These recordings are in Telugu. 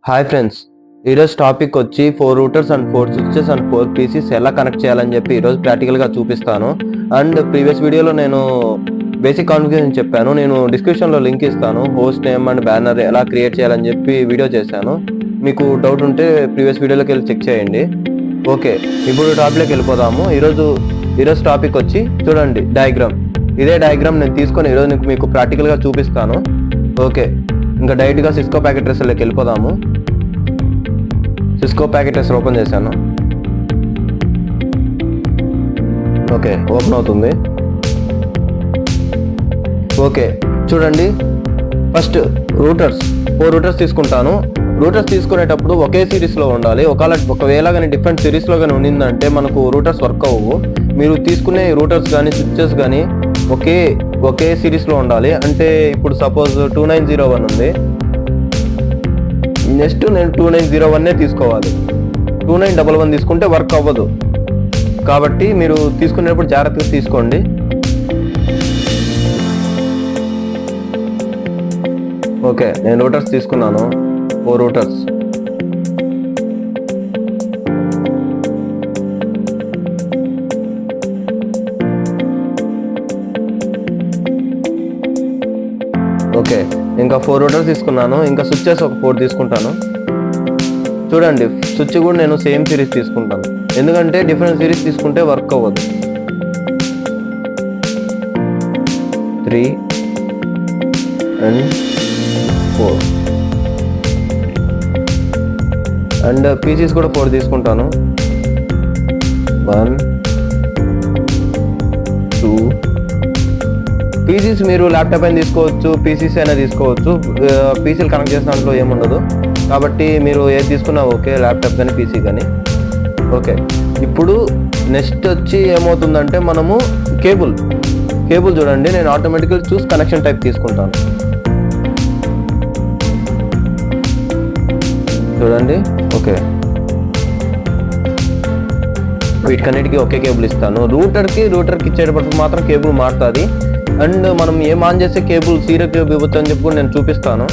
హాయ్ ఫ్రెండ్స్, ఈరోజు టాపిక్ వచ్చి 4 Reuters and 4 switches and 4 Pisces ఎలా కనెక్ట్ చేయాలని చెప్పి ఈరోజు ప్రాక్టికల్గా చూపిస్తాను. అండ్ ప్రీవియస్ వీడియోలో నేను బేసిక్ కాన్ఫిగరేషన్ చెప్పాను. నేను డిస్క్రిప్షన్లో లింక్ ఇస్తాను. హోస్ట్ నేమ్ అండ్ బ్యానర్ ఎలా క్రియేట్ చేయాలని చెప్పి వీడియో చేశాను. మీకు డౌట్ ఉంటే ప్రీవియస్ వీడియోలోకి వెళ్ళి చెక్ చేయండి. ఓకే, ఇప్పుడు టాపిక్లోకి వెళ్ళిపోదాము. ఈరోజు టాపిక్ వచ్చి చూడండి, డయాగ్రామ్. ఇదే డయాగ్రామ్ నేను తీసుకొని ఈరోజు మీకు ప్రాక్టికల్గా చూపిస్తాను. ఓకే, ఇంకా డైరెక్ట్గా సిస్కో ప్యాకెట్ ట్రేసర్లోకి వెళ్ళిపోదాము. సిస్కో ప్యాకెట్ ట్రేసర్ ఓపెన్ చేశాను. ఓకే, ఓపెన్ అవుతుంది. ఓకే, చూడండి, ఫస్ట్ రూటర్స్ 4 రూటర్స్ తీసుకుంటాను. రూటర్స్ తీసుకునేటప్పుడు ఒకే సిరీస్లో ఉండాలి. ఒకవేళ కానీ డిఫరెంట్ సిరీస్లో కానీ ఉండిందంటే మనకు రూటర్స్ వర్క్ అవ్వవు. మీరు తీసుకునే రూటర్స్ కానీ స్విచెస్ కానీ ఒకే సిరీస్లో ఉండాలి. అంటే ఇప్పుడు సపోజ్ 2901 ఉంది, నెక్స్ట్ నేను 2901 తీసుకోవాలి. 2911 తీసుకుంటే వర్క్ అవ్వదు. కాబట్టి మీరు తీసుకునేటప్పుడు జాగ్రత్తగా తీసుకోండి. ఓకే, నేను రూటర్స్ తీసుకున్నాను, 4 రూటర్స్. ఓకే, ఇంకా 4 రూటర్స్ తీసుకున్నాను. ఇంకా స్విచ్చెస్ ఒక 4 తీసుకుంటాను. చూడండి, స్విచ్ కూడా నేను సేమ్ సిరీస్ తీసుకుంటాను, ఎందుకంటే డిఫరెంట్ సిరీస్ తీసుకుంటే వర్క్ అవ్వదు. 3 and 4 అండ్ పీసీస్ కూడా 4 తీసుకుంటాను. 1 2 పీసీస్ మీరు ల్యాప్టాప్ అయినా తీసుకోవచ్చు, పీసీస్ అయినా తీసుకోవచ్చు. పీసీలు కనెక్ట్ చేసిన దాంట్లో ఏముండదు. కాబట్టి మీరు ఏది తీసుకున్నా ఓకే, ల్యాప్టాప్ కానీ పీసీ కానీ. ఓకే, ఇప్పుడు నెక్స్ట్ వచ్చి ఏమవుతుందంటే మనము కేబుల్ చూడండి, నేను ఆటోమేటిక్గా చూస్ కనెక్షన్ టైప్ తీసుకుంటాను. చూడండి, ఓకే, వీటికన్నిటికీ ఒకే కేబుల్ ఇస్తాను. రూటర్కి ఇచ్చేటప్పుడు మాత్రం కేబుల్ మారుతుంది. అండ్ మనం ఏం ఆన్ చేసే కేబుల్ సీరియల్ కేబుల్ ఇవ్వచ్చు అని చెప్పి కూడా నేను చూపిస్తాను.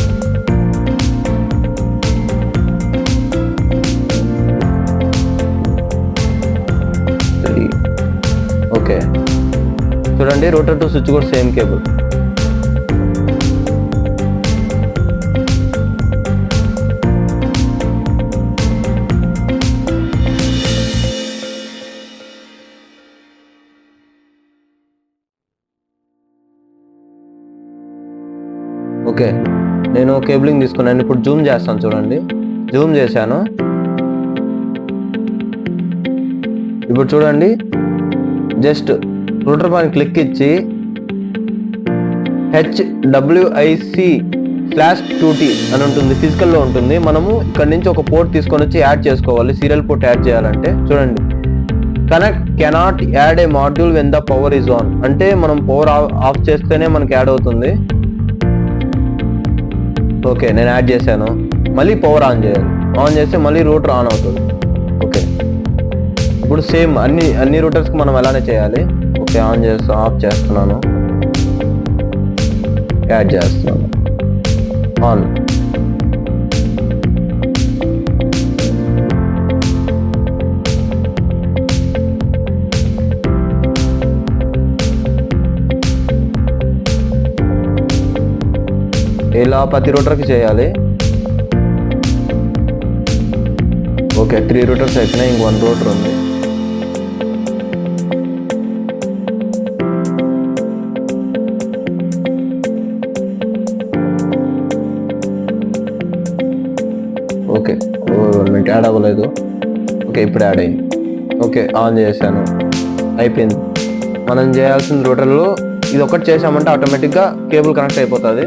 ఓకే, చూడండి, రూటర్ టు స్విచ్ కూడా సేమ్ కేబుల్. ఓకే, నేను కేబులింగ్ తీసుకున్నాను. ఇప్పుడు జూమ్ చేస్తాను. చూడండి, జూమ్ చేశాను. ఇప్పుడు చూడండి, జస్ట్ రూటర్ పైన క్లిక్ ఇచ్చి HWIC/2T అని ఉంటుంది, ఫిజికల్లో ఉంటుంది. మనము ఇక్కడ నుంచి ఒక పోర్ట్ తీసుకొని వచ్చి యాడ్ చేసుకోవాలి. సీరియల్ పోర్ట్ యాడ్ చేయాలంటే చూడండి, cannot add A module when the power is on. అంటే మనం పవర్ ఆఫ్ చేస్తేనే మనకి యాడ్ అవుతుంది. ఓకే, నేను యాడ్ చేశాను. మళ్ళీ పవర్ ఆన్ చేయాలి. ఆన్ చేస్తే మళ్ళీ రూటర్ ఆన్ అవుతుంది. ఓకే, ఇప్పుడు సేమ్ అన్ని రూటర్స్కి మనం అలానే చేయాలి. ఓకే, ఆఫ్ చేస్తున్నాను, యాడ్ చేస్తున్నాను, ఆన్. ఇలా ప్రతి రూటర్కి చేయాలి. ఓకే, 3 రూటర్స్ అయిపోయినాయి, ఇంక 1 రూటర్ ఉంది. ఓకే, 1 మినిట్ యాడ్ అవ్వలేదు. ఓకే, ఇప్పుడు యాడ్ అయింది. ఓకే, ఆన్ చేశాను, అయిపోయింది. మనం చేయాల్సిన రూటర్లో ఇది ఒకటి చేసామంటే ఆటోమేటిక్గా కేబుల్ కనెక్ట్ అయిపోతుంది.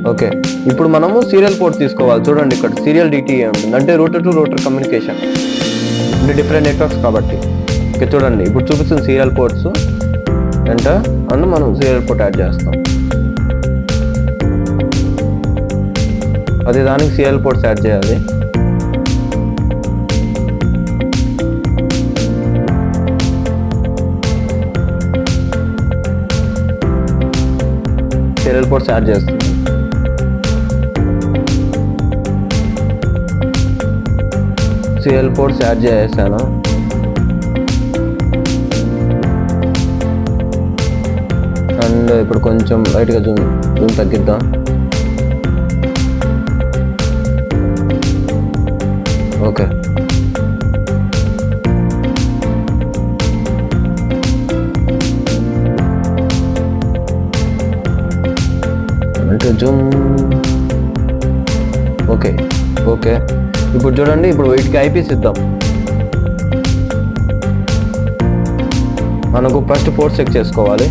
ఓకే, ఇప్పుడు మనము సీరియల్ పోర్ట్ తీసుకోవాలి. చూడండి, ఇక్కడ సీరియల్ DTE ఉంటుంది, అంటే రూటర్ టు రూటర్ కమ్యూనికేషన్, అంటే డిఫరెంట్ నెట్వర్క్స్ కాబట్టి. ఓకే, చూడండి, ఇప్పుడు చూపిస్తుంది సీరియల్ పోర్ట్స్ ఎంటర్ అండ్ మనం సీరియల్ పోర్ట్ యాడ్ చేస్తాం. అదే దానికి సీరియల్ పోర్ట్స్ యాడ్ చేయాలి. సీరియల్ పోర్ట్స్ యాడ్ చేస్తాం. సీరియల్ పోర్ట్స్ యాడ్ చేసేసాను. అండ్ ఇప్పుడు కొంచెం లైట్గా జూమ్ తగ్గిద్దాం. Okay, zoom. ఓకే ఓకే, ఇప్పుడు చూడండి, ఇప్పుడు వీటికి ఐపీస్ ఇద్దాం. మనకు ఫస్ట్ పోర్ట్ చెక్ చేసుకోవాలి.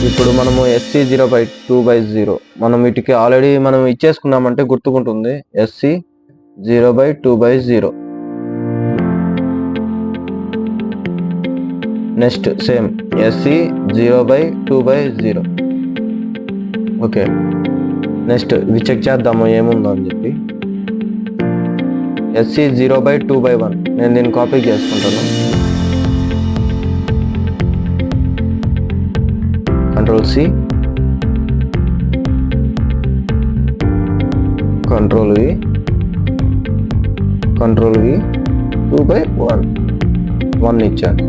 ఇప్పుడు మనము SC0/2/0 మనం వీటికి ఆల్రెడీ మనం ఇచ్చేసుకున్నామంటే గుర్తుకుంటుంది. SC0/2/0. Next same SC0/2/0. Okay, next ఇవి చెక్ చేద్దాము ఏముందో అని చెప్పి. SC0/2/1 నేను దీన్ని కాపీ చేసుకుంటాను. Ctrl+C, Ctrl+V, Ctrl+V, 2/1 1 ఇచ్చాను.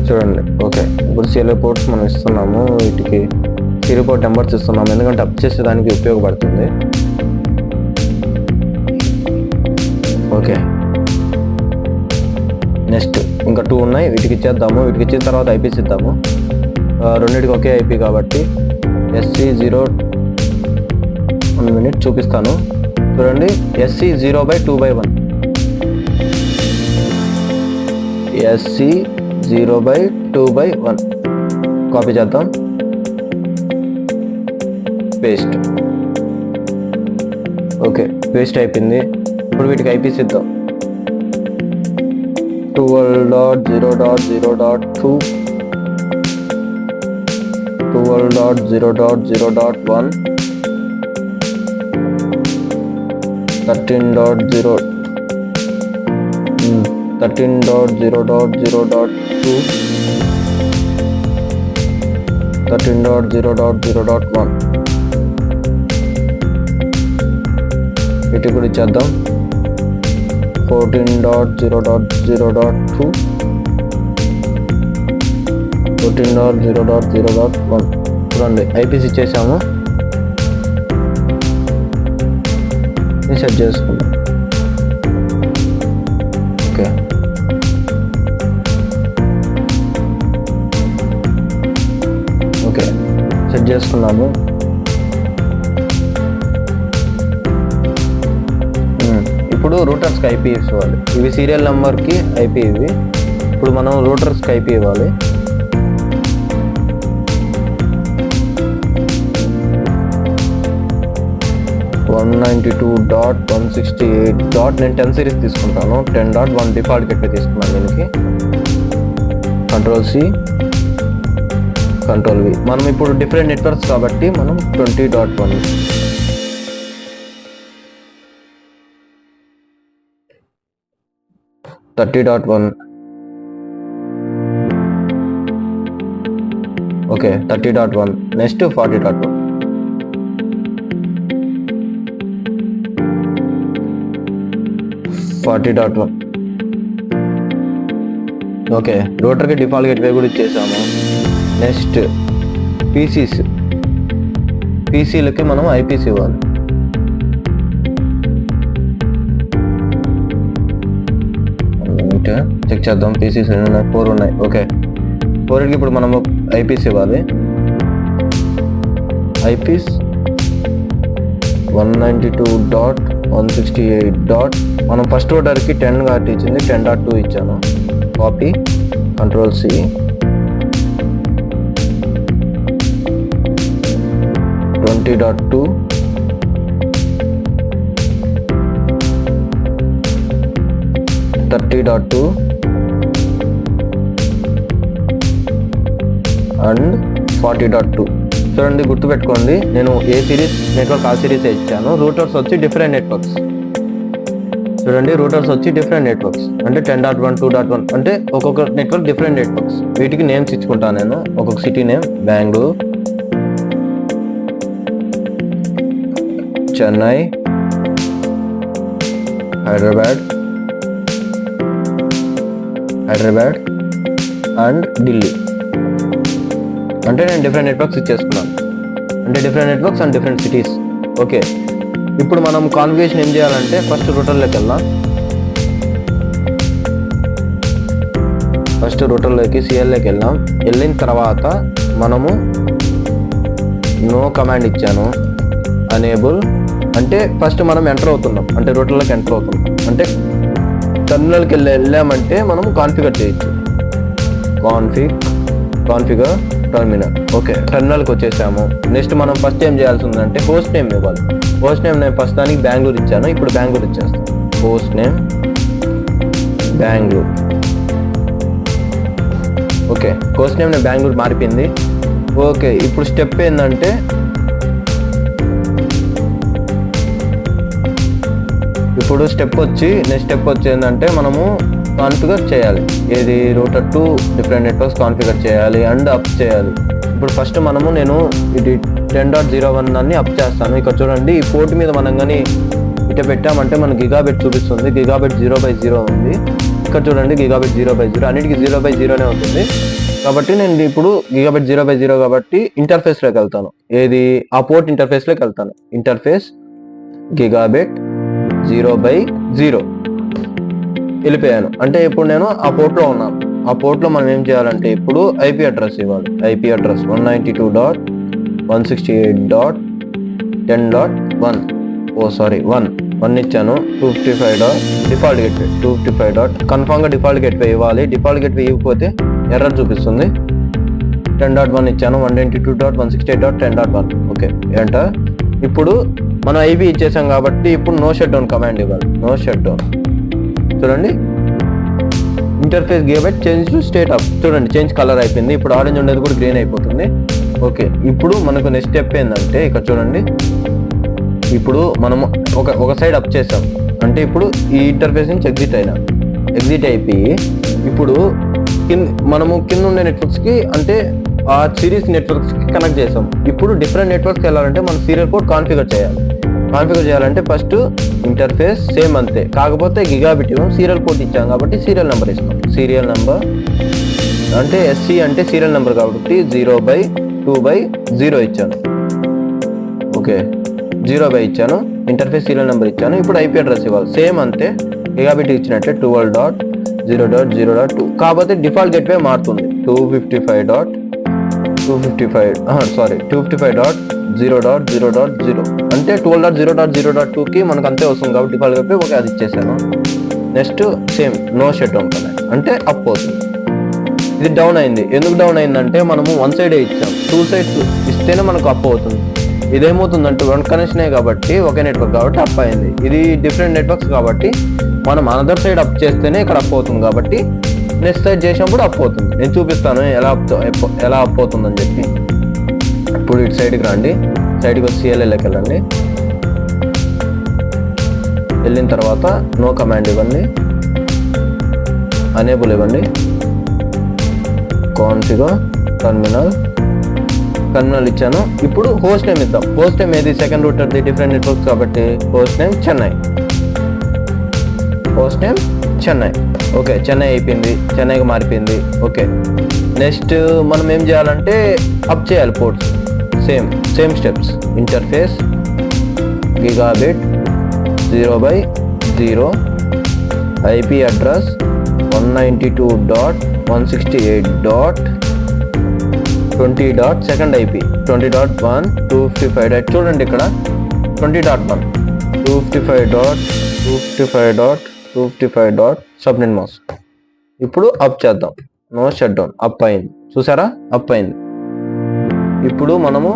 చూడండి. ఓకే, ఇప్పుడు సీరియల్ పోర్ట్స్ మనం ఇస్తున్నాము. వీటికి సీరియల్ పోర్ట్ నెంబర్స్ ఇస్తున్నాము, ఎందుకంటే అప్ చేసేదానికి ఉపయోగపడుతుంది. ఓకే, నెక్స్ట్ ఇంకా 2 ఉన్నాయి, వీటికి ఇచ్చేద్దాము. వీటికి ఇచ్చిన తర్వాత ఐపీస్ ఇద్దాము. రెండింటికి ఒకే ఐపీ కాబట్టి SC0 1 మినిట్ చూపిస్తాను. చూడండి, SC0/2/1 SC0/2/1 కాపీ చేద్దాం. పేస్ట్. ఓకే, పేస్ట్ అయిపోయింది. ఇప్పుడు వీటికి ఐపీస్ ఇద్దాం. 12.0.0.2, 12.0.0.1, 13.0, 13.0.0.2, 13.0.0.1 వీటికి కూడా ఇచ్చేద్దాం. 14.0.0.2, 14.0.0.1 చూడండి, ఐపీస్ ఇచ్చేసాము. సెట్ చేసుకుందాం. ఓకే, ఓకే, సెట్ చేసుకున్నాము. ఇప్పుడు రూటర్స్కి ఐపీ ఇవ్వాలి. ఇవి సీరియల్ నెంబర్కి ఐపీ ఇవి. ఇప్పుడు మనం రూటర్స్కి ఐపీ ఇవ్వాలి. .192.168. నేను 10 సిరీస్ తీసుకుంటాను. 10.1 డిఫాల్ట్ గెట్వే తీసుకున్నాను దీనికి. Ctrl+C, Ctrl+V. మనం ఇప్పుడు డిఫరెంట్ నెట్వర్క్స్ కాబట్టి మనం 20.1, 30.1, ఓకే, 30.1, నెక్స్ట్ 40.1, 40.1. ఓకే, రూటర్కి డిఫాల్ట్ గేట్వే కూడా ఇచ్చేసాము. నెక్స్ట్ పీసీలకి మనం ఐపీస్ ఇవ్వాలి. చెక్ చేద్దాం. పీసీస్ 4 ఉన్నాయి. ఓకే, 4కి ఇప్పుడు మనము ఐపీస్ ఇవ్వాలి. ఐపీస్ 192.168. మనం ఫస్ట్ రూటర్కి 10 కాబట్టి ఇచ్చింది, 10.2 ఇచ్చాను. Copy, Ctrl+C, .20.2, .30.2 and 40.2. చూడండి, గుర్తుపెట్టుకోండి, నేను ఏ సిరీస్ నెట్వర్క్ ఆ సిరీస్ ఇచ్చాను. రూటర్స్ వచ్చి డిఫరెంట్ నెట్వర్క్స్. చూడండి, రూటర్స్ వచ్చి డిఫరెంట్ నెట్వర్క్స్ అంటే 10.1, 2.1 అంటే ఒక్కొక్క నెట్వర్క్ డిఫరెంట్ నెట్వర్క్స్. వీటికి నేమ్స్ ఇచ్చుకుంటాను నేను. ఒక్కొక్క city name Bengaluru, Chennai, Hyderabad and Delhi. అంటే నేను డిఫరెంట్ నెట్వర్క్స్ ఇచ్చేసుకున్నాను, అంటే different networks and different cities. Okay, ఇప్పుడు మనం కాన్ఫిగరేషన్ ఏం చేయాలంటే ఫస్ట్ రూటర్లోకి వెళ్దాం. ఫస్ట్ రూటర్లోకి సిఎల్లోకి వెళ్ళిన తర్వాత మనము నో కమాండ్ ఇచ్చాను, అనేబుల్. అంటే ఫస్ట్ మనం ఎంటర్ అవుతున్నాం, అంటే రూటర్లోకి ఎంటర్ అవుతున్నాం, అంటే టెర్మినల్కి వెళ్ళామంటే మనం కాన్ఫిగర్ చేయొచ్చు. Configure terminal. ఓకే, టెర్మినల్కి వచ్చేసాము. నెక్స్ట్ మనం ఫస్ట్ ఏం చేయాల్సి ఉందంటే హోస్ట్ నేమ్ ఇవ్వాలి. హోస్ట్ నేమ్ నేను ఫస్ట్ దానికి బెంగళూరు ఇచ్చాను, ఇప్పుడు బెంగళూరు ఇచ్చేస్తాను. Host name Bengaluru. Okay, host name నేను బెంగళూరు మారిపోయింది. ఓకే, ఇప్పుడు స్టెప్ ఏంటంటే నెక్స్ట్ స్టెప్ వచ్చి ఏంటంటే మనము కాన్ఫిగర్ చేయాలి. ఏది router to different networks configure చేయాలి అండ్ అప్ చేయాలి. ఇప్పుడు ఫస్ట్ నేను ఇది 10.01 అని అప్ చేస్తాను. ఇక్కడ చూడండి, ఈ పోర్ట్ మీద మనం కానీ ఇట పెట్టామంటే మనకి గిగాబిట్ చూపిస్తుంది. గిగాబిట్ 0/0 ఉంది. ఇక్కడ చూడండి, గిగాబిట్ 0/0, అన్నిటికీ 0/0 ఉంటుంది. కాబట్టి నేను ఇప్పుడు గిగాబిట్ 0/0 కాబట్టి ఇంటర్ఫేస్లోకి వెళ్తాను. ఏది ఆ పోర్ట్ ఇంటర్ఫేస్లోకి వెళ్తాను. ఇంటర్ఫేస్ గిగాబిట్ 0/0 వెళ్ళిపోయాను. అంటే ఇప్పుడు నేను ఆ పోర్ట్లో ఉన్నాను. ఆ పోర్ట్లో మనం ఏం చేయాలంటే ఇప్పుడు ఐపీ అడ్రస్ ఇవ్వాలి. ఐపీ అడ్రస్ 192.168.10.1 1 ఇచ్చాను. 255 డిఫాల్ట్ గేట్వే 255 కన్ఫామ్గా డిఫాల్ట్ గేట్వే ఇవ్వాలి. డిఫాల్ట్ గేట్వే ఇవ్వకపోతే ఎర్రర్ చూపిస్తుంది. 10.1 ఇచ్చాను. 192.168.10.1. Okay, enter. ఇప్పుడు మనం ఐపీ ఇచ్చేసాం కాబట్టి ఇప్పుడు నో షట్ డౌన్ కమాండ్ ఇవ్వాలి. No shut down. చూడండి, interface gigabyte change to state up. చూడండి, చేంజ్ కలర్ అయిపోయింది. ఇప్పుడు ఆరెంజ్ ఉండేది కూడా గ్రీన్ అయిపోతుంది. ఓకే, ఇప్పుడు మనకు నెక్స్ట్ స్టెప్ ఏంటంటే ఇక్కడ చూడండి, ఇప్పుడు మనము ఒక సైడ్ అప్ చేసాం. అంటే ఇప్పుడు ఈ ఇంటర్ఫేస్ నుంచి ఎగ్జిట్ అయిపోయి ఇప్పుడు మనము కింద ఉండే నెట్వర్క్స్కి అంటే ఆ సిరీస్ నెట్వర్క్స్కి కనెక్ట్ చేసాం. ఇప్పుడు డిఫరెంట్ నెట్వర్క్స్కి వెళ్ళాలంటే మనం సీరియల్ పోర్ట్ కాన్ఫిగర్ చేయాలంటే ఫస్ట్ ఇంటర్ఫేస్ సేమ్ అంతే, కాకపోతే గిగాబిట్ ఇవ్వం, సీరియల్ పోర్ట్ ఇచ్చాం కాబట్టి సీరియల్ నెంబర్ ఇస్తాం. సీరియల్ నెంబర్ అంటే ఎస్సీ అంటే సీరియల్ నెంబర్ కాబట్టి 0/2/0 ఇచ్చాను. ఓకే, 0 ఇచ్చాను. ఇంటర్ఫేస్ సీరియల్ నెంబర్ ఇచ్చాను. ఇప్పుడు ఐపీ అడ్రస్ ఇవ్వాలి. సేమ్ అంతే, గిగాబిట్ ఇచ్చినట్టే 12.0.0.2. కాకపోతే డిఫాల్ట్ గేట్వే మారుతుంది. 255.0.0.0 అంటే 12.0.0.2కి మనకు అంతే వస్తుంది కాబట్టి డిఫాల్ట్ గేట్వే ఓకే అది ఇచ్చేసాను. Next same no shut down command అంటే అప్ అవుతుంది. ఇది డౌన్ అయింది. ఎందుకు డౌన్ అయిందంటే మనము వన్ సైడే ఇచ్చాం. 2 సైడ్స్ ఇస్తేనే మనకు అప్ అవుతుంది. ఇదేమవుతుందంటే వన్ కనెక్షనే కాబట్టి ఒకే నెట్వర్క్ కాబట్టి అప్ అయింది. ఇది డిఫరెంట్ నెట్వర్క్స్ కాబట్టి మనం అనదర్ సైడ్ అప్ చేస్తేనే ఇక్కడ అప్ అవుతుంది కాబట్టి నెక్స్ట్ సైడ్ చేసినప్పుడు అప్ అవుతుంది. నేను చూపిస్తాను ఎలా అప్ అవుతుందని చెప్పి. ఇప్పుడు ఇటు సైడ్కి రండి. సైడ్కి వచ్చి సిఎల్ఎల్కి వెళ్ళండి. వెళ్ళిన తర్వాత నో కమాండ్ ఇవ్వండి, అనేబుల్ ఇవ్వండి. కాన్ఫిగర్ టెర్మినల్ ఇచ్చాను. ఇప్పుడు హోస్ట్ నేమ్ ఇద్దాం. హోస్ట్ నేమ్ ఏది సెకండ్ రూటర్ది డిఫరెంట్ నెట్వర్క్స్ కాబట్టి host name Chennai. Okay, Chennai అయిపోయింది, చెన్నైకి మారిపోయింది. ఓకే, నెక్స్ట్ మనం ఏం చేయాలంటే అప్ చేయాలి ports. Same steps. Interface gigabit 0/0 IP address 192.168.20. Second IP 20.1 255. చూడండి ఇక్కడ 20.1 255. Subnet mask. ఇప్పుడు అప్ చేద్దాం. No shut down. అప్ అయింది, చూసారా, అప్ అయింది. ఇప్పుడు మనము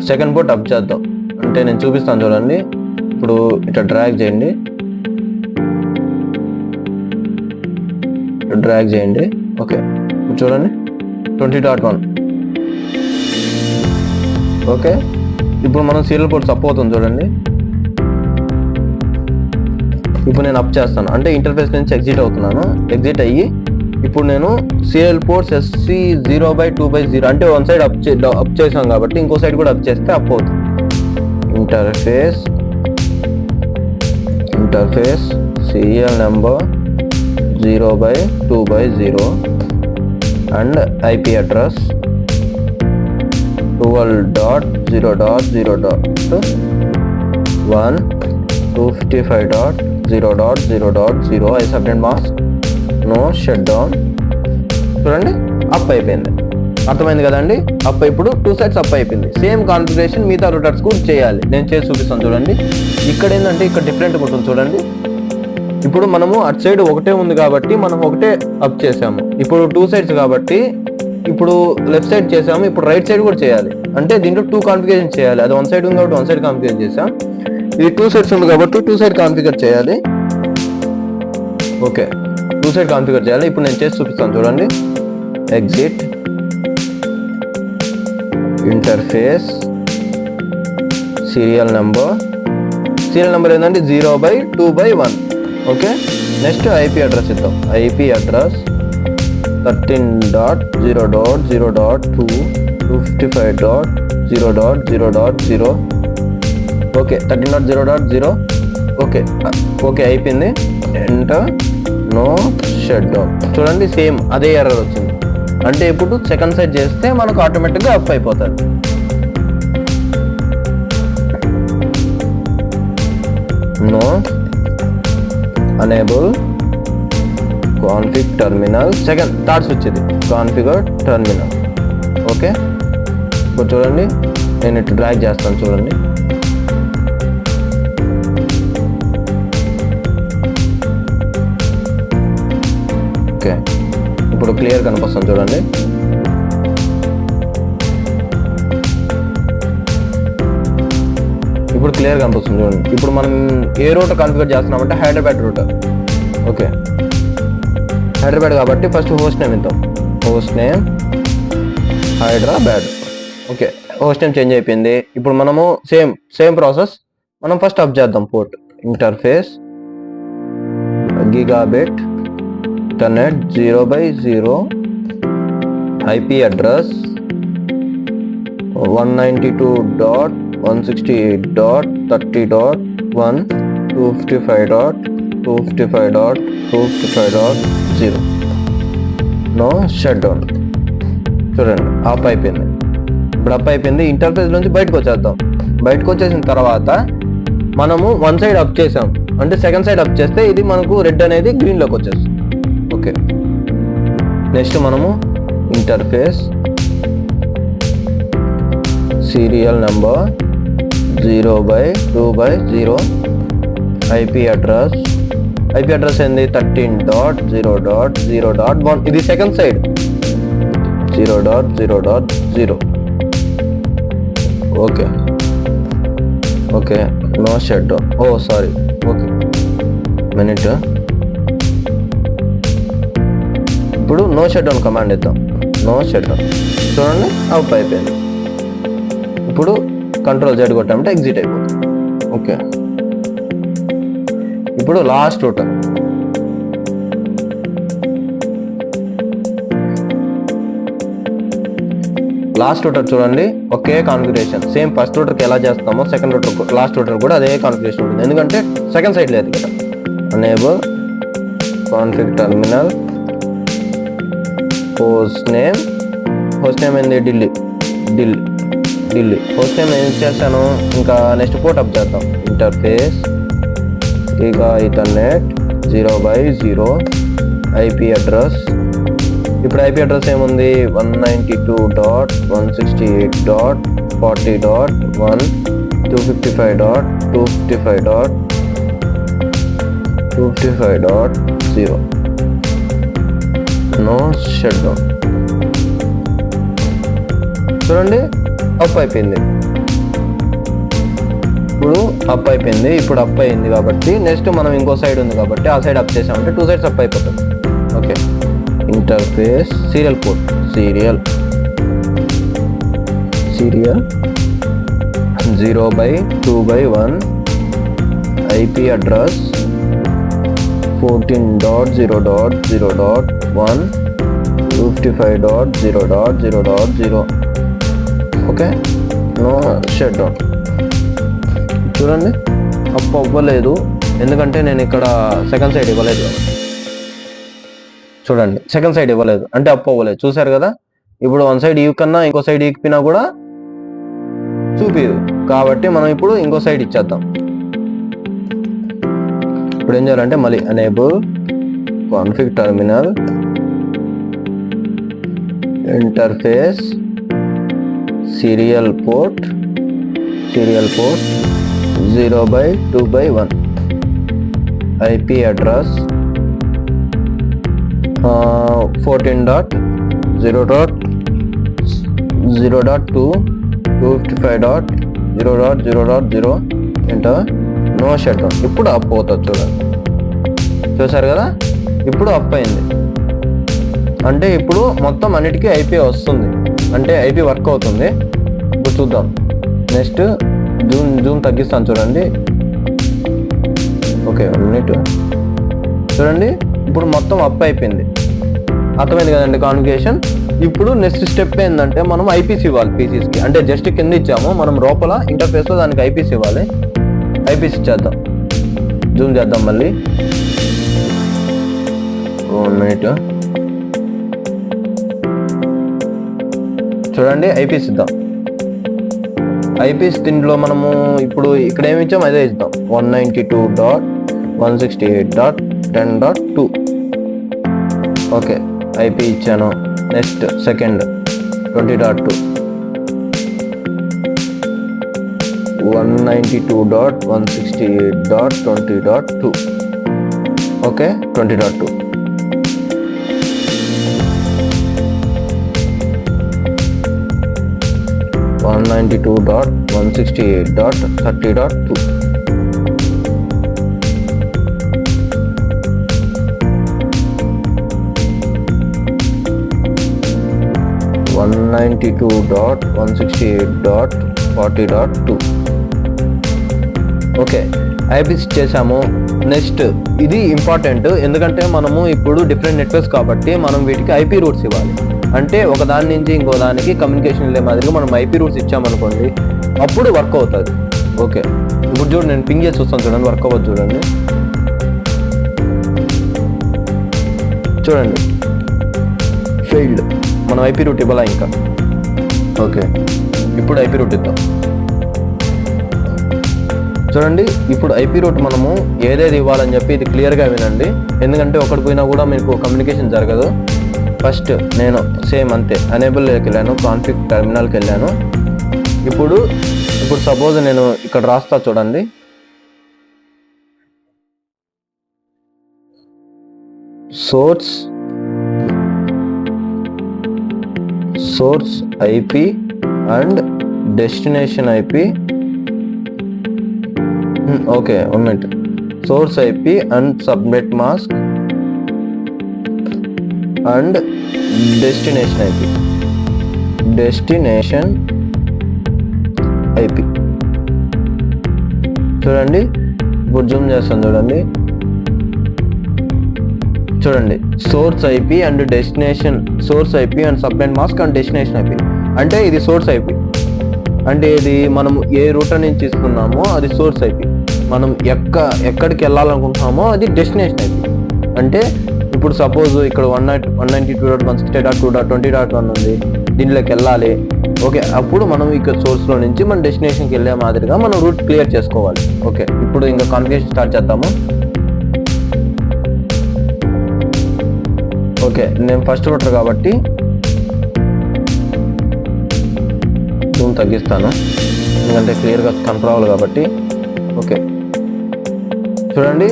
సెకండ్ పోర్ట్ అప్ చేద్దాం. అంటే నేను చూపిస్తాను చూడండి. ఇప్పుడు ఇట్లా డ్రాగ్ చేయండి. ఓకే, ఇప్పుడు చూడండి 20.1. ఓకే, ఇప్పుడు మనం సీరియల్ పోర్ట్స్ అప్ అవుతుంది చూడండి. ఇప్పుడు నేను అప్ చేస్తాను అంటే ఇంటర్ఫేస్ నుంచి ఎగ్జిట్ అవుతున్నాను. ఎగ్జిట్ అయ్యి ఇప్పుడు నేను సీరియల్ పోర్ట్స్ SC 0/2/0 అంటే వన్ సైడ్ అప్ చేసాం కాబట్టి ఇంకో సైడ్ కూడా అప్ చేస్తే అప్ అవుతుంది. interface serial number 0/2/0 and IP address 12.0.0.1 255.0.0.0 I subnet mask no shutdown. చూడండి అప్ అయిపోయింది. అర్థమైంది కదండి. అప్ ఇప్పుడు 2 సైడ్స్ అప్ అయిపోయింది. సేమ్ కాన్ఫిగరేషన్ మిగతా రూటర్స్ కూడా చేయాలి. నేను చేసి చూపిస్తాను చూడండి. ఇక్కడ ఏంటంటే ఇక్కడ డిఫరెంట్గా ఉంటుంది చూడండి. ఇప్పుడు మనము అటు సైడ్ ఒకటే ఉంది కాబట్టి మనం ఒకటే అప్ చేసాము. ఇప్పుడు 2 సైడ్స్ కాబట్టి ఇప్పుడు లెఫ్ట్ సైడ్ చేసాము. ఇప్పుడు రైట్ సైడ్ కూడా చేయాలి. అంటే దీంట్లో 2 కాన్ఫిగరేషన్ చేయాలి. అది 1 సైడ్ ఉంది కాబట్టి 1 సైడ్ కాన్ఫిగర్ చేసాం. ఇది 2 సైడ్స్ ఉంది కాబట్టి 2 సైడ్ కాన్ఫిగర్ చేయాలి. ఓకే, 2 సైడ్ కాన్ఫిగర్ చేయాలి. ఇప్పుడు నేను చేసి చూపిస్తాను చూడండి. ఎగ్జిట్ ఇంటర్ఫేస్ సీరియల్ నెంబర్ ఏంటంటే 0/2/1. ఓకే, నెక్స్ట్ ఐపీ అడ్రస్ ఇద్దాం. IP address 13.0.0.2 255.0.0.0. ఓకే, 13.0.0. ఓకే అయిపోయింది. Enter no shut down. చూడండి సేమ్ అదే ఎర్రర్ వచ్చింది. అంటే ఇప్పుడు సెకండ్ సైడ్ చేస్తే మనకు ఆటోమేటిక్గా అప్ అయిపోతుంది. No enable config terminal third switch ఇది కాన్ఫిగర్ టర్మినల్. ఓకే, ఇప్పుడు చూడండి నేను ఇటు డ్రాగ్ చేస్తాను చూడండి. ఓకే, ఇప్పుడు క్లియర్ కనిపిస్తుంది చూడండి. ఇప్పుడు క్లియర్ కనిపిస్తుంది చూడండి. ఇప్పుడు మనం ఏ రూటర్ కాన్ఫిగర్ చేస్తున్నామంటే హైదరాబాద్ రూటర్. ఓకే, హైదరాబాద్ కాబట్టి ఫస్ట్ హోస్ట్ నేమ్ ఇద్దాం. Host name Hyderabad. Okay, host name change అయిపోయింది. ఇప్పుడు మనము సేమ్ ప్రాసెస్ మనం ఫస్ట్ అప్ చేద్దాం. Port interface gigabit internet 0/0 IP address 192.168.30.1 255.255.255.0 no shut down. చూడండి అప్ అయిపోయింది. ఇప్పుడు అప్ అయిపోయింది. ఇంటర్ఫేస్ నుంచి బయటకు వచ్చేద్దాం. బయటకు వచ్చేసిన తర్వాత మనము 1 సైడ్ అప్ చేసాం అంటే సెకండ్ సైడ్ అప్ చేస్తే ఇది మనకు రెడ్ అనేది గ్రీన్లోకి వచ్చేస్తుంది. ఓకే, నెక్స్ట్ మనము interface serial number 0/2/0 IP address ఏంది 13.0.0.1. ఇది second side 0.0.0. Okay no shut down. Sorry. Okay minute. ఇప్పుడు నో షట్ డౌన్ కమాండ్ ఇద్దాం. No shut down. చూడండి అప్ అయిపోయింది. ఇప్పుడు కంట్రోల్ Z కొట్టామంటే ఎగ్జిట్ అయిపోతుంది. ఓకే, ఇప్పుడు లాస్ట్ రూటర్ చూడండి. ఒకే కాన్ఫిగరేషన్ సేమ్ ఫస్ట్ రూటర్కి ఎలా చేస్తామో సెకండ్ రూటర్ లాస్ట్ రూటర్ కూడా అదే కాన్ఫిగరేషన్ ఉంటుంది. ఎందుకంటే సెకండ్ సైడ్ లేదు కదా. Unable config terminal host name ఏంది ఢిల్లీ. హోస్ట్ నేమ్ ఏం చేస్తాను. ఇంకా నెక్స్ట్ పోర్ట్ అప్ చేద్దాం. Interface Ethernet 0/0 IP address. ఇప్పుడు ఐపీ అడ్రస్ ఏముంది 192.168.40.1 255.255.0 నో షట్ డౌన్. చూడండి అప్ అయిపోయింది. ఇప్పుడు అప్ అయింది కాబట్టి నెక్స్ట్ మనం ఇంకో సైడ్ ఉంది కాబట్టి ఆ సైడ్ అప్ చేసామంటే 2 సైడ్స్ అప్ అయిపోతుంది. Okay, interface serial port serial 0/2/1 IP address 14.0.0.1 255.0.0.0. Okay no shut down. చూడండి అప్ అవ్వలేదు, ఎందుకంటే నేను ఇక్కడ సెకండ్ సైడ్ ఇవ్వలేదు. చూడండి సెకండ్ సైడ్ ఇవ్వలేదు అంటే అప్ అవ్వలేదు, చూసారు కదా. ఇప్పుడు వన్ సైడ్ ఈ కన్నా ఇంకో సైడ్ ఈకిపోయినా కూడా చూపిదు, కాబట్టి మనం ఇప్పుడు ఇంకో సైడ్ ఇచ్చేద్దాం. ఇప్పుడు ఏం చేయాలంటే మళ్ళీ enable config terminal interface serial port 0/2/1 IP address 14.0.2.255.0.0.0 enter no shut down. ఇప్పుడు అప్ అవుతుంది చూడండి, చూసారు కదా. ఇప్పుడు అప్ అయింది అంటే ఇప్పుడు మొత్తం అన్నిటికీ ఐపీ వస్తుంది, అంటే ఐపీ వర్క్ అవుతుంది. ఇప్పుడు చూద్దాం. నెక్స్ట్ జూమ్ తగ్గిస్తాను చూడండి. ఓకే 1 minute చూడండి. ఇప్పుడు మొత్తం అప్ అయిపోయింది, అర్థమైంది కదండి కాన్ఫిగరేషన్. ఇప్పుడు నెక్స్ట్ స్టెప్ ఏంటంటే మనం ఐపీసీ ఇవ్వాలి పీసీస్కి. అంటే జస్ట్ కింద ఇచ్చాము, మనం లోపల ఇంటర్ఫేస్లో దానికి ఐపీసీ ఇవ్వాలి. ఐపీసీ చేద్దాం, జూమ్ చేద్దాం మళ్ళీ. 1 minute చూడండి. ఐపీసీ ఇద్దాం. ఐపీసీ దీంట్లో మనము ఇప్పుడు ఇక్కడ ఏమి ఇచ్చాము అదే ఇద్దాం. 192.168.10.2 ఓకే ఐపీ ఇచ్చాను. Next second 20.2 192.168.20.2 okay 20.2 192.168.30.2 192.168.40.2 okay IPC చేసాము. నెక్స్ట్ ఇది ఇంపార్టెంట్, ఎందుకంటే మనము ఇప్పుడు డిఫరెంట్ నెట్వర్క్స్ కాబట్టి మనం వీటికి ఐపీ రూట్స్ ఇవ్వాలి. అంటే ఒక దాని నుంచి ఇంకో దానికి కమ్యూనికేషన్ వెళ్ళే మాదిరిగా మనం ఐపీ రూట్స్ ఇచ్చామనుకోండి, అప్పుడు వర్క్ అవుతుంది. ఓకే ఇప్పుడు చూడండి, నేను పింగ్ చేసి చూస్తాను చూడండి, వర్క్ అవ్వదు చూడండి. చూడండి ఫెయిల్డ్, మనం ఐపీ రూట్ ఇవ్వాలా ఇంకా. ఓకే ఇప్పుడు ఐపీ రూట్ ఇద్దాం. చూడండి ఇప్పుడు ఐపీ రూట్ మనము ఏదేది ఇవ్వాలని చెప్పి ఇది క్లియర్గా వినండి, ఎందుకంటే ఒకటి పోయినా కూడా మీకు కమ్యూనికేషన్ జరగదు. ఫస్ట్ నేను సేమ్ అంతే ఎనేబుల్లోకి వెళ్ళాను, కాన్ఫిగ్ టర్మినల్కి వెళ్ళాను. ఇప్పుడు సపోజ్ నేను ఇక్కడ రాస్తా చూడండి. Source IP and destination IP. Okay 1 minute. Source IP and subnet mask and destination IP చూడండి. ఇప్పుడు జూమ్ చేస్తాను చూడండి. చూడండి source IP and destination, source IP and subnet mask and destination IP. అంటే ఇది సోర్స్ ఐపీ, అంటే ఇది మనం ఏ రూటర్ నుంచి ఇస్తున్నామో అది సోర్స్ ఐపీ. మనం ఎక్కడికి వెళ్ళాలనుకుంటున్నామో అది డెస్టినేషన్ ఐపీ. అంటే ఇప్పుడు సపోజ్ ఇక్కడ 192.168.2.20.1 ఉంది, దీంట్లోకి వెళ్ళాలి. ఓకే అప్పుడు మనం ఇక్కడ సోర్స్లో నుంచి మన డెస్టినేషన్కి వెళ్ళే మాదిరిగా మనం రూట్ క్లియర్ చేసుకోవాలి. ఓకే ఇప్పుడు ఇంకా కాన్ఫిగరేషన్ స్టార్ట్ చేద్దాము. ఓకే నేను ఫస్ట్ రూటర్ కాబట్టి జూమ్ తగ్గిస్తాను, ఎందుకంటే క్లియర్గా కన్ఫర్మ్ అవ్వాలి కాబట్టి. ఓకే చూడండి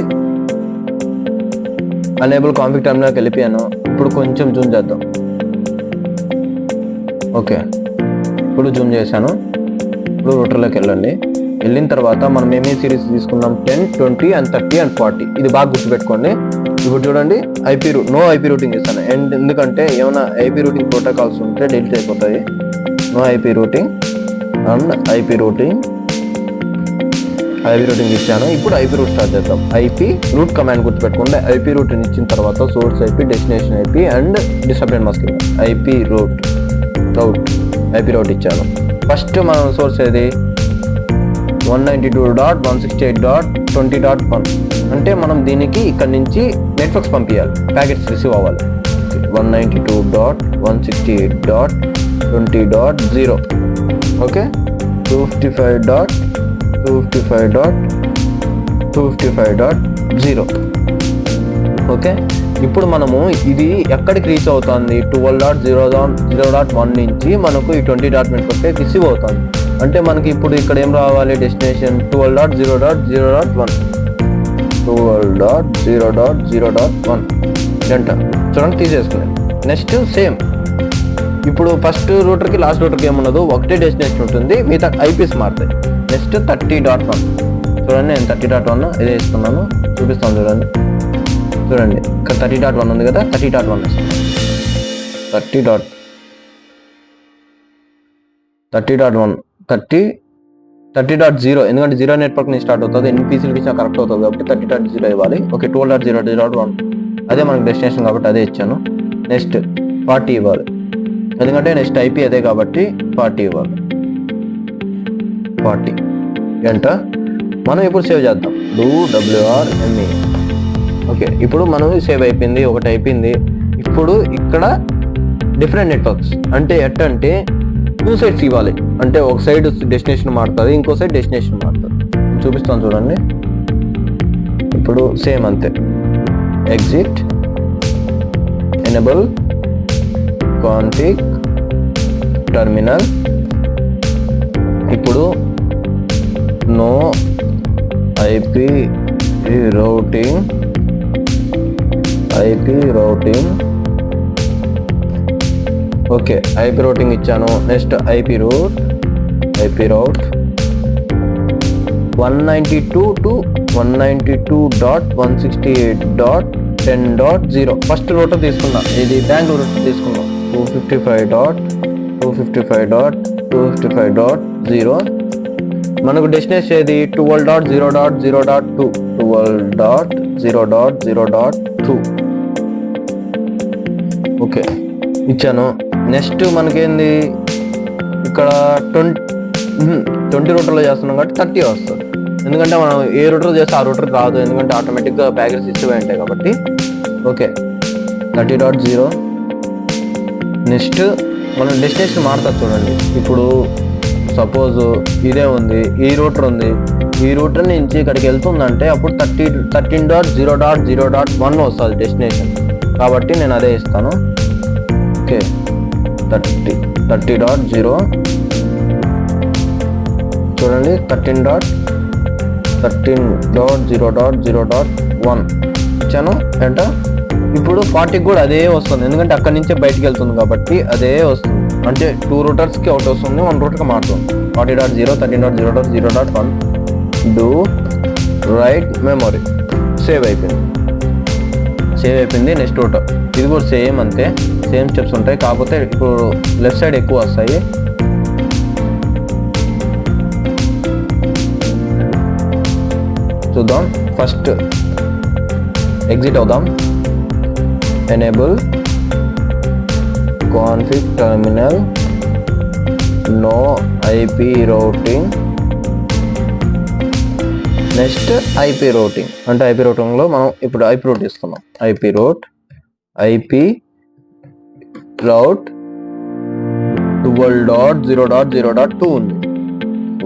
ఎనేబుల్ కాన్ఫిగ్ టర్మినల్కి వెళ్ళిపోయాను. ఇప్పుడు కొంచెం జూమ్ చేద్దాం. ఓకే ఇప్పుడు జూమ్ చేశాను. ఇప్పుడు రూటర్లోకి వెళ్ళండి. వెళ్ళిన తర్వాత మనం ఏమేమి సిరీస్ తీసుకున్నాం 10, 20 and 30 and 40. ఇది బాగా గుర్తుపెట్టుకోండి. ఇప్పుడు చూడండి నో ఐపీ రూటింగ్ ఇస్తాను, అండ్ ఎందుకంటే ఏమైనా ఐపీ రూటింగ్ ప్రోటోకాల్స్ ఉంటే డిలీట్ అయిపోతాయి. No IP routing and IP routing ఇచ్చాను. ఇప్పుడు ఐపీ రూట్ స్టార్ట్ చేద్దాం. ఐపీ రూట్ కమాండ్ గుర్తుపెట్టుకోండి. ఐపీ రూట్ ఇచ్చిన తర్వాత source IP, destination IP and disturbance mask IP route ఇచ్చాను. ఫస్ట్ మనం సోర్స్ ఏది 192.168.20.1 అంటే మనం దీనికి ఇక్కడ నుంచి నెట్వర్క్స్ పంపించాలి, ప్యాకెట్స్ రిసీవ్ అవ్వాలి. 192.168.20.0 ఓకే, 255.255.255.0 ఓకే. ఇప్పుడు మనము ఇది ఎక్కడికి రీచ్ అవుతుంది, 12.0.0.1 నుంచి మనకు ఈ 20.1 వస్తే రిసీవ్ అవుతుంది. అంటే మనకి ఇప్పుడు ఇక్కడ ఏం రావాలి, డెస్టినేషన్ 12.0.0.1 12.0.0.1 గంట చూడండి తీసేసుకున్నాను. నెక్స్ట్ సేమ్ ఇప్పుడు ఫస్ట్ రూటర్కి లాస్ట్ రూటర్కి ఏమున్నదో ఒకటే డెస్టినేషన్ ఉంటుంది, మిగతా ఐపీస్ మారుతాయి. నెక్స్ట్ 30.1 చూడండి, నేను 30.1 ఇదే ఇస్తున్నాను, చూపిస్తాను చూడండి. చూడండి ఇక్కడ 30.1 ఉంది కదా, 30.1 ఇస్తాను. 30.0 ఎందుకంటే 0 నెట్వర్క్ నుంచి స్టార్ట్ అవుతుంది, ఎన్ని పీసీలకి ఇచ్చినా కరెక్ట్ అవుతుంది కాబట్టి 30.0 ఇవ్వాలి. ఓకే, 12.0.0.1 అదే మనకి డెస్టినేషన్ కాబట్టి అదే ఇచ్చాను. నెక్స్ట్ 40 ఇవ్వాలి, ఎందుకంటే నెక్స్ట్ ఐపీ అదే కాబట్టి 40 ఇవ్వాలి. 40 గంట మనం ఇప్పుడు సేవ్ చేద్దాం, WRME. ఓకే, ఇప్పుడు మనం సేవ్ అయిపోయింది, ఒకటి అయిపోయింది. ఇప్పుడు ఇక్కడ డిఫరెంట్ నెట్వర్క్స్ అంటే ఎట్టంటే 2 సైడ్స్ ఇవ్వాలి, అంటే ఒక సైడ్ డెస్టినేషన్ మారుతుంది, ఇంకో సైడ్ డెస్టినేషన్ మారుతుంది. చూపిస్తాను చూడండి. ఇప్పుడు సేమ్ అంతే, ఎగ్జిట్, ఎనేబుల్, కాన్ఫిగ్, టర్మినల్. ఇప్పుడు no IP routing okay, IP routing ఇచ్చాను. Next IP route 192 to 192.168.10.0 first router తీసుకున్నా, ఇది బెంగళూరు రూటర్ తీసుకున్నాం. 255.255.255.0 మనకు డెస్టినేషన్ ఏది 12.0.0.2 12.0.0.2 ఓకే ఇచ్చాను. నెక్స్ట్ మనకేంది ఇక్కడ 20 రూటర్లో చేస్తున్నాం కాబట్టి 30 వస్తుంది, ఎందుకంటే మనం ఏ రూటర్ చేస్తే ఆ రూటర్ కాదు, ఎందుకంటే ఆటోమేటిక్గా ప్యాకెట్స్ ఇస్తూనే ఉంటాయి కాబట్టి. ఓకే, 30.0. నెక్స్ట్ మనం డెస్టినేషన్ మారుతుంది చూడండి. ఇప్పుడు సపోజ్ ఇదే ఉంది, ఈ రూటర్ ఉంది, ఈ రూటర్ నుంచి ఇక్కడికి వెళ్తుందంటే అప్పుడు 13.0.0.1 వస్తుంది డెస్టినేషన్, కాబట్టి నేను అదే ఇస్తాను. ఓకే, 30.0 చూడండి, 13.0.0.1 ఇచ్చాను ఎంటర్. ఇప్పుడు 40కి కూడా అదే వస్తుంది, ఎందుకంటే అక్కడి నుంచే బయటికి వెళ్తుంది కాబట్టి అదే వస్తుంది. అంటే 2 రూటర్స్కి ఒకటి వస్తుంది, 1 రూటర్కి మారుతుంది. 40.0 13.0.0.1 డూ రైట్ మెమొరీ సేవ్ అయిపోయింది. నెక్స్ట్ రూటర్ ఇది కూడా సేమ్ అంతే, సేమ్ స్టెప్స్ ఉంటాయి, కాకపోతే ఇప్పుడు లెఫ్ట్ సైడ్ ఎక్కువ వస్తాయి. చూద్దాం. ఫస్ట్ ఎగ్జిట్ అవుదాం, enable, config, terminal, no IP routing. Next IP routing అంటే ఐపీ రౌటింగ్లో మనం ఇప్పుడు ఐపీ రూట్ ఇస్తున్నాం. ఐపీ రౌట్ 12.0.0.2 ఉంది.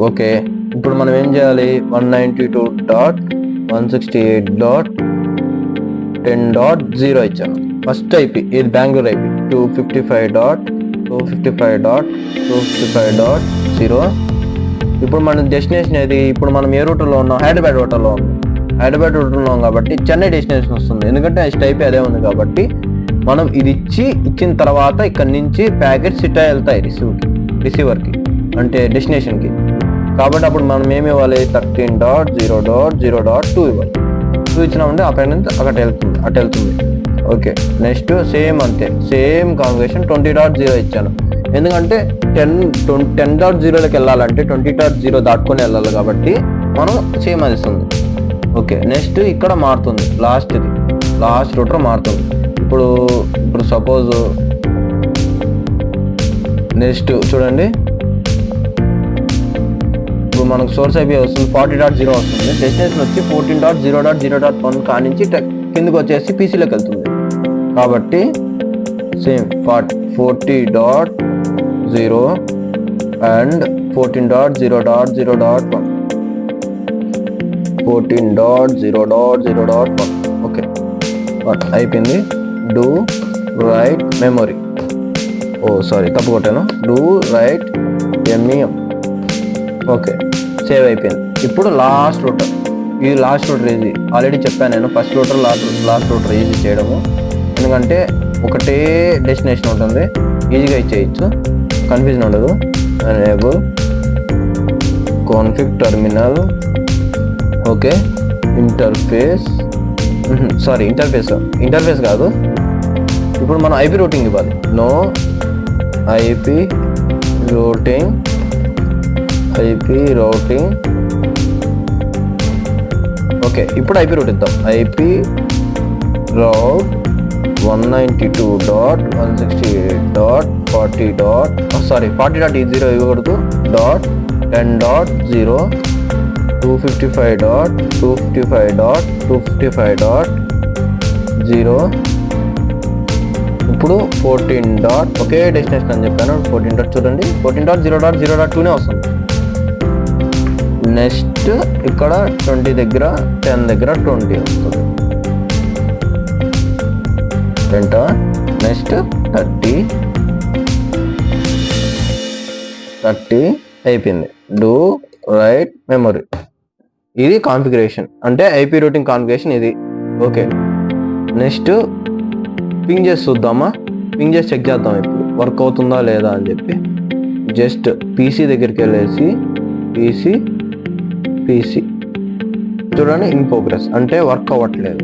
ఓకే, ఇప్పుడు మనం ఏం చేయాలి, 192.168.10.0 ఇచ్చాను. ఫస్ట్ ఐపీ ఇది బెంగళూరు ఐపీ 255.255.255.0. ఇప్పుడు మన డెస్టినేషన్ ఏది, ఇప్పుడు మనం ఏ రూటర్లో ఉన్నాం, హైదరాబాద్ రూటర్లో ఉన్నాం కాబట్టి చెన్నై డెస్టినేషన్ వస్తుంది, ఎందుకంటే నెక్స్ట్ ఐపీ అదే ఉంది కాబట్టి. మనం ఇది ఇచ్చిన తర్వాత ఇక్కడ నుంచి ప్యాకెట్స్ ఇట్టా వెళ్తాయి రిసీవర్కి అంటే డెస్టినేషన్కి. కాబట్టి అప్పుడు మనం ఏమి ఇవ్వాలి, 13.0.0.2 ఇవ్వాలి. 2 ఇచ్చినామంటే ఆ పైన అటు వెళ్తుంది. ఓకే, నెక్స్ట్ సేమ్ అంతే, సేమ్ కాన్ఫిగరేషన్ 20.0 ఇచ్చాను, ఎందుకంటే 10.0లోకి వెళ్ళాలంటే 20.0 దాటుకొని వెళ్ళాలి కాబట్టి మనం సేమ్ అది ఇస్తుంది. ఓకే, నెక్స్ట్ ఇక్కడ మారుతుంది, లాస్ట్ రూటర్ మారుతుంది. ఇప్పుడు సపోజ్ నెక్స్ట్ చూడండి, ఇప్పుడు మనకు సోర్స్ ఐపీ వస్తుంది 40.0 వస్తుంది, డెస్టినేషన్ వచ్చి 14.0.0.1 కానించి కిందకి వచ్చేసి పీసీలోకి వెళ్తుంది. కాబట్టి సేమ్ 40.0 అండ్ 14.0.0.1 14.0.0.1 ఓకే అయిపోయింది. డూ రైట్ మెమరీ, సారీ తప్పు కొట్టాను, do right MEM. Okay save అయిపోయింది. ఇప్పుడు లాస్ట్ రూటర్, ఇది లాస్ట్ రూటర్ ఈజీ, ఆల్రెడీ చెప్పాను నేను first router last router easy చేయడము, ఎందుకంటే ఒకటే డెస్టినేషన్ ఉంటుంది, ఈజీగా ఇచ్చేయచ్చు, కన్ఫ్యూజన్ ఉండదు. Enable config terminal, okay interface కాదు, ఇప్పుడు మనం ఐపీ రూటింగ్ ఇవ్వాలి. నో ఐపీ రూటింగ్ ఓకే ఇప్పుడు ఐపీ రూట్ ఇద్దాం. ఐపీ రౌట్ 192.168.40.0 ఇవ్వకూడదు, .10.0 255.255.255.0 ఇప్పుడు 14. ఒకే డెస్టినేషన్ అని చెప్పాను, 14. చూడండి 14.0.0.2 వస్తుంది. నెక్స్ట్ ఇక్కడ 20 దగ్గర 10 దగ్గర 20 వస్తుంది. నెక్స్ట్ 30 అయిపోయింది. డూ రైట్ మెమరీ, ఇది కాన్ఫిగరేషన్, అంటే ఐపీ రూటింగ్ కాన్ఫిగరేషన్ ఇది. ఓకే నెక్స్ట్ పింగ్ చేసి చూద్దామా, పింగ్ చేసి చెక్ చేద్దాం ఇప్పుడు వర్క్ అవుతుందా లేదా అని చెప్పి. జస్ట్ పీసీ దగ్గరికి వెళ్ళేసి పీసీ చూడండి ఇన్ ప్రోగ్రెస్, అంటే వర్క్ అవ్వట్లేదు.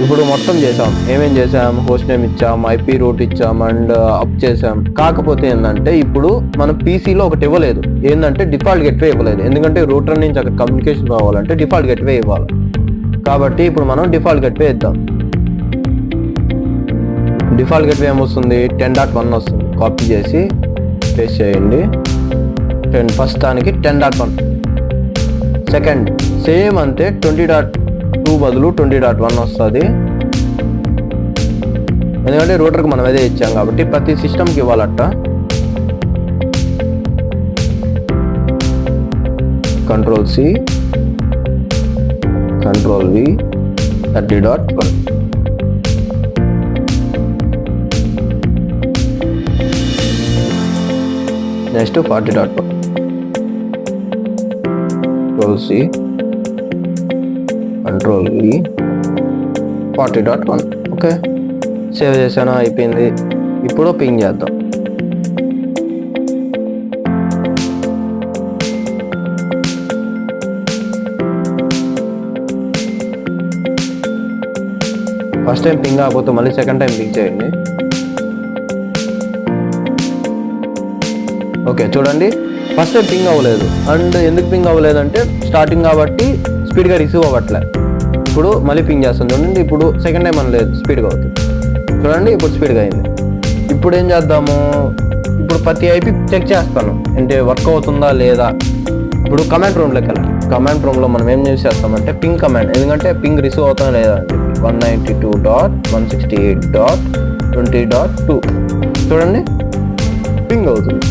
ఇప్పుడు మొత్తం చేసాం, ఏమేం చేసాం, హోస్ట్ నేమ్ ఇచ్చాం, ఐపీ రూట్ ఇచ్చాం అండ్ అప్ చేసాం. కాకపోతే ఏంటంటే ఇప్పుడు మన పీసీలో ఒకటి ఇవ్వలేదు, ఏంటంటే డిఫాల్ట్ గెట్వే ఇవ్వలేదు, ఎందుకంటే రూటర్ నుంచి అక్కడ కమ్యూనికేషన్ రావాలంటే డిఫాల్ట్ గెట్వే ఇవ్వాలి. కాబట్టి ఇప్పుడు మనం డిఫాల్ట్ గెట్వే ఇద్దాం. డిఫాల్ట్ గెట్వే ఏమొస్తుంది, 10.1 వస్తుంది. కాపీ చేసి పేస్ట్ చేయండి. ఫస్ట్ దానికి 10.1, సెకండ్ సేమ్ అంతే 20.2 బదులు 20.1 వస్తుంది, ఎందుకంటే రూటర్కి మనం అదే ఇచ్చాం కాబట్టి ప్రతి సిస్టమ్కి ఇవ్వాలట. Ctrl+C Ctrl+V 30.1 next 40.1 Ctrl+C Ctrl+V 40.1 okay save చేశాను, అయిపోయింది. ఇప్పుడు పింగ్ చేద్దాం. ఫస్ట్ టైం పింగ్ కాకపోతే మళ్ళీ సెకండ్ టైం పింగ్ చేయండి. ఓకే చూడండి ఫస్ట్ టైం పింగ్ అవ్వలేదు, అండ్ ఎందుకు పింగ్ అవ్వలేదు అంటే స్టార్టింగ్ కాబట్టి స్పీడ్గా రిసీవ్ అవ్వట్లే. ఇప్పుడు మళ్ళీ పింగ్ చేస్తుంది చూడండి, ఇప్పుడు సెకండ్ టైం అనలేదు, స్పీడ్గా అవుతుంది చూడండి, ఇప్పుడు స్పీడ్గా అయింది. ఇప్పుడు ఏం చేద్దాము, ఇప్పుడు ప్రతి ఐపీ చెక్ చేస్తాను అంటే వర్క్ అవుతుందా లేదా. ఇప్పుడు కమాండ్ రూమ్లోకి వెళ్ళాలి. కమాండ్ రూమ్లో మనం ఏం చేస్తామంటే పింగ్ కమాండ్, ఎందుకంటే పింగ్ రిసీవ్ అవుతుందా లేదా అని చెప్పి 192.168.20.2 చూడండి పింగ్ అవుతుంది,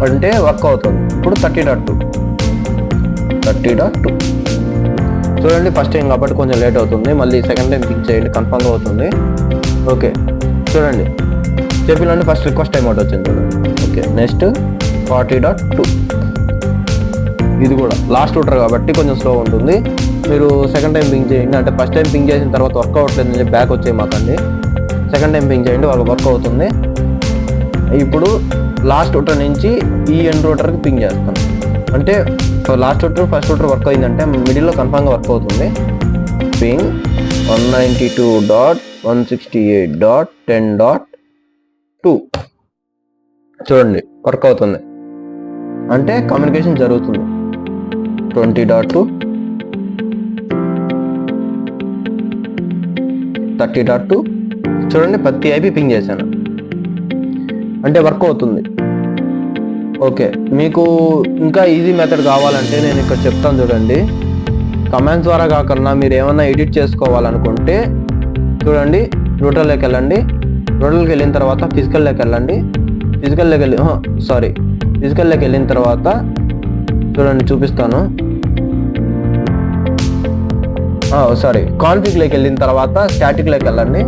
అంటే వర్క్ అవుతుంది. ఇప్పుడు 30.2 చూడండి ఫస్ట్ టైం కాబట్టి కొంచెం లేట్ అవుతుంది, మళ్ళీ సెకండ్ టైం పింగ్ చేయండి, కన్ఫర్మ్గా అవుతుంది. ఓకే చూడండి చెప్పినండి ఫస్ట్ రిక్వెస్ట్ టైం అవుట్ వచ్చింది చూడండి. ఓకే నెక్స్ట్ 40.2 ఇది కూడా లాస్ట్ రూటర్ కాబట్టి కొంచెం స్లో ఉంటుంది. మీరు సెకండ్ టైం పింగ్ చేయండి, అంటే ఫస్ట్ టైం పింగ్ చేసిన తర్వాత వర్క్ అవ్వట్లేదు అని చెప్పి బ్యాక్ వచ్చేయి మాకండి. సెకండ్ టైం పింగ్ చేయండి, వాళ్ళకి వర్క్ అవుతుంది. ఇప్పుడు లాస్ట్ రూటర్ నుంచి ఈ ఎండ్ రూటర్కి పింగ్ చేస్తాను, అంటే last router first router work అయిందంటే మిడిల్లో కన్ఫర్మ్గా వర్క్ అవుతుంది. పింగ్ 192.168.10.2 చూడండి వర్క్ అవుతుంది, అంటే కమ్యూనికేషన్ జరుగుతుంది. 20.2 30.2 చూడండి ప్రతి ఐపీ పింగ్ చేశాను, అంటే వర్క్ అవుతుంది. ఓకే, మీకు ఇంకా ఈజీ మెథడ్ కావాలంటే నేను ఇక్కడ చెప్తాను చూడండి. కమాండ్స్ ద్వారా కాకుండా మీరు ఏమన్నా ఎడిట్ చేసుకోవాలనుకుంటే చూడండి, రూటర్లోకి వెళ్ళండి. రూటర్లోకి వెళ్ళిన తర్వాత ఫిజికల్లోకి వెళ్ళండి. ఫిజికల్లోకి వెళ్ళిన తర్వాత చూడండి, చూపిస్తాను. కాన్ఫిగ్లోకి వెళ్ళిన తర్వాత స్టాటిక్లోకి వెళ్ళండి.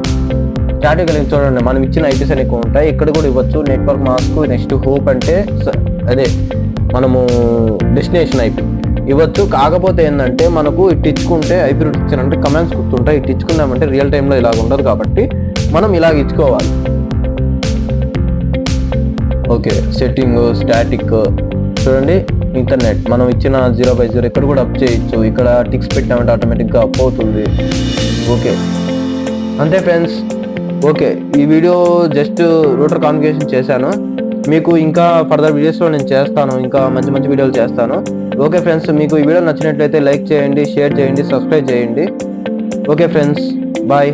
స్టాటిక్ వెళ్ళి చూడండి, మనం ఇచ్చిన ఐపీస్ అని ఎక్కువ ఉంటాయి. ఇక్కడ కూడా ఇవ్వచ్చు. నెట్వర్క్ మాస్క్, నెక్స్ట్ హోప్ అంటే అదే మనము డెస్టినేషన్ ఐపీ ఇవ్వచ్చు. కాకపోతే ఏంటంటే మనకు ఇటు ఇచ్చుకుంటే ఐపీ రూట్ ఇచ్చానంటే కమాండ్స్ గుర్తుంటాయి. ఇటు ఇచ్చుకున్నామంటే రియల్ టైంలో ఇలాగ ఉండదు కాబట్టి మనం ఇలాగ ఇచ్చుకోవాలి. ఓకే, సెట్టింగ్ స్టాటిక్ చూడండి. ఇంటర్నెట్ మనం ఇచ్చిన 0/0 ఇక్కడ కూడా అప్ చేయొచ్చు. ఇక్కడ టిక్స్ పెట్టామంటే ఆటోమేటిక్గా అప్ అవుతుంది. ఓకే, అంతే ఫ్రెండ్స్. ఓకే, ఈ వీడియో జస్ట్ రూటర్ కాన్ఫిగరేషన్ చేశాను. మీకు ఇంకా ఫర్దర్ వీడియోస్లో నేను చేస్తాను, ఇంకా మంచి మంచి వీడియోలు చేస్తాను. ఓకే ఫ్రెండ్స్, మీకు ఈ వీడియో నచ్చినట్లయితే లైక్ చేయండి, షేర్ చేయండి, సబ్స్క్రైబ్ చేయండి. Okay friends, bye.